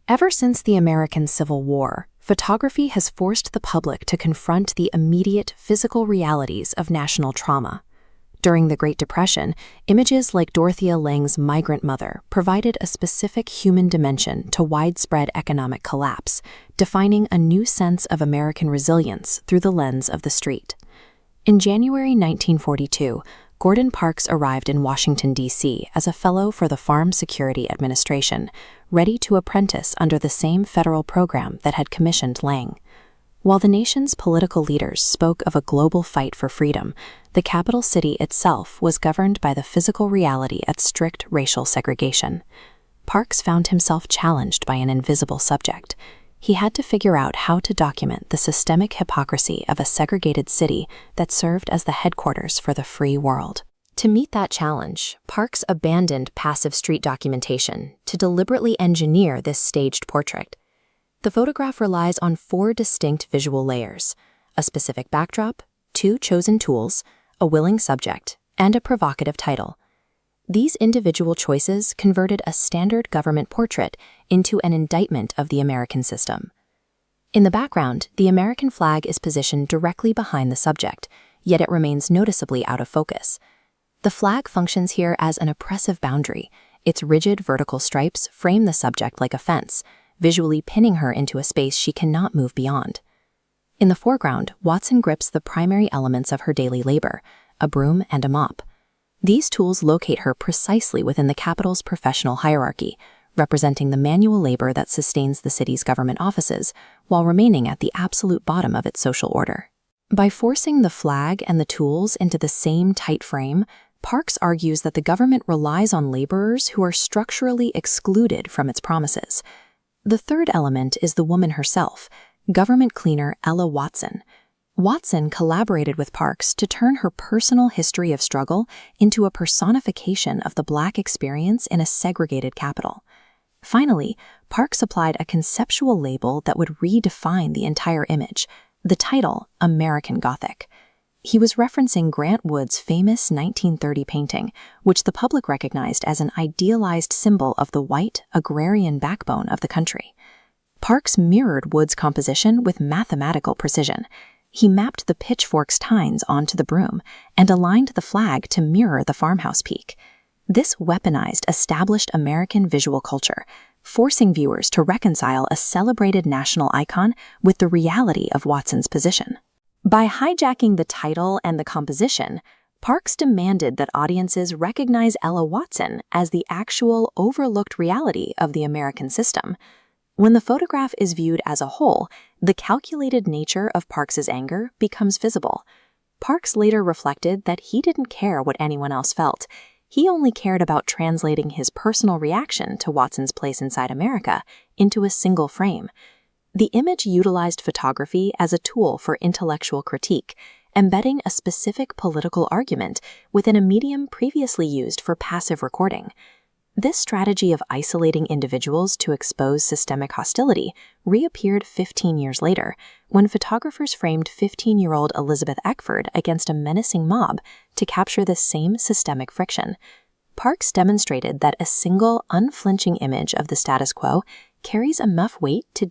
Ever since the American Civil War, photography has forced the public to confront the immediate physical realities of national trauma. During the Great Depression, images like Dorothea Lange's Migrant Mother provided a specific human dimension to widespread economic collapse, defining a new sense of American resilience through the lens of the street. In January 1942, Gordon Parks arrived in Washington, D.C. as a fellow for the Farm Security Administration, ready to apprentice under the same federal program that had commissioned Lange. While the nation's political leaders spoke of a global fight for freedom, the capital city itself was governed by the physical reality of strict racial segregation. Parks found himself challenged by an invisible subject. He had to figure out how to document the systemic hypocrisy of a segregated city that served as the headquarters for the free world. To meet that challenge, Parks abandoned passive street documentation to deliberately engineer this staged portrait. The photograph relies on 4 distinct visual layers: a specific backdrop, 2 chosen tools, a willing subject, and a provocative title. These individual choices converted a standard government portrait into an indictment of the American system. In the background, the American flag is positioned directly behind the subject, yet it remains noticeably out of focus. The flag functions here as an oppressive boundary. Its rigid vertical stripes frame the subject like a fence, visually pinning her into a space she cannot move beyond. In the foreground, Watson grips the primary elements of her daily labor, a broom and a mop. These tools locate her precisely within the capital's professional hierarchy, representing the manual labor that sustains the city's government offices, while remaining at the absolute bottom of its social order. By forcing the flag and the tools into the same tight frame, Parks argues that the government relies on laborers who are structurally excluded from its promises. The third element is the woman herself, government cleaner Ella Watson. Watson collaborated with Parks to turn her personal history of struggle into a personification of the Black experience in a segregated capital. Finally, Parks applied a conceptual label that would redefine the entire image, the title American Gothic. He was referencing Grant Wood's famous 1930 painting, which the public recognized as an idealized symbol of the white, agrarian backbone of the country. Parks mirrored Wood's composition with mathematical precision. He mapped the pitchfork's tines onto the broom and aligned the flag to mirror the farmhouse peak. This weaponized established American visual culture, forcing viewers to reconcile a celebrated national icon with the reality of Watson's position. By hijacking the title and the composition, Parks demanded that audiences recognize Ella Watson as the actual overlooked reality of the American system. When the photograph is viewed as a whole, the calculated nature of Parks's anger becomes visible. Parks later reflected that he didn't care what anyone else felt. He only cared about translating his personal reaction to Watson's place inside America into a single frame. The image utilized photography as a tool for intellectual critique, embedding a specific political argument within a medium previously used for passive recording. This strategy of isolating individuals to expose systemic hostility reappeared 15 years later, when photographers framed 15-year-old Elizabeth Eckford against a menacing mob to capture the same systemic friction. Parks demonstrated that a single, unflinching image of the status quo carries enough weight to